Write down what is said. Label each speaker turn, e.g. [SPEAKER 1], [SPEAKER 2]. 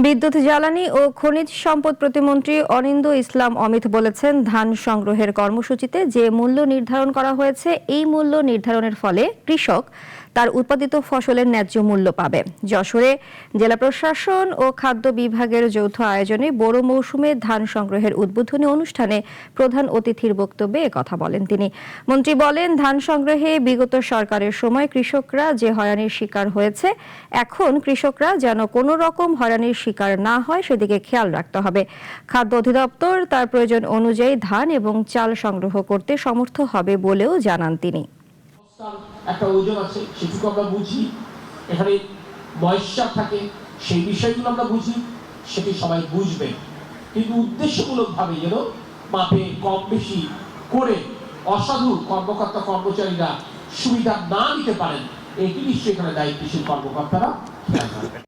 [SPEAKER 1] বিদ্যুৎ, জ্বালানি ও খনিজ সম্পদ প্রতিমন্ত্রী অনিন্দ্য ইসলাম অমিত বলেছেন, ধান সংগ্রহের কর্মসূচিতে যে মূল্য নির্ধারণ করা হয়েছে, এই মূল্য নির্ধারণের ফলে কৃষক তার উৎপাদিত ফসলের ন্যায্য মূল্য পাবে। যশোরে জেলা প্রশাসন ও খাদ্য বিভাগের যৌথ আয়োজনে বোরো মৌসুমে ধান সংগ্রহের উদ্বোধনী অনুষ্ঠানে প্রধান অতিথির বক্তব্যে একথা বলেন তিনি। মন্ত্রী বলেন, ধান সংগ্রহে বিগত সরকারের সময় কৃষকরা যে হয়রানির শিকার হয়েছে, এখন কৃষকরা যেন কোনো রকম হয়রানির শিকার না হয় সেদিকে খেয়াল রাখতে হবে। খাদ্য অধিদপ্তর তার প্রয়োজন অনুযায়ী ধান এবং চাল সংগ্রহ করতে সমর্থ হবে বলেও জানান তিনি।
[SPEAKER 2] একটা ওজন আছে, সেটুকু আমরা বুঝি, এখানে ময়েশ্চার থাকে, সেই বিষয়গুলো আমরা বুঝি, সেটি সবাই বুঝবে, কিন্তু উদ্দেশ্যমূলকভাবে যেন মাপে কম বেশি করে অসাধু কর্মকর্তা কর্মচারীরা সুবিধা না নিতে পারেন, এটি নিশ্চয়ই এখানে দায়িত্বশীল কর্মকর্তারা খেয়াল রাখবেন।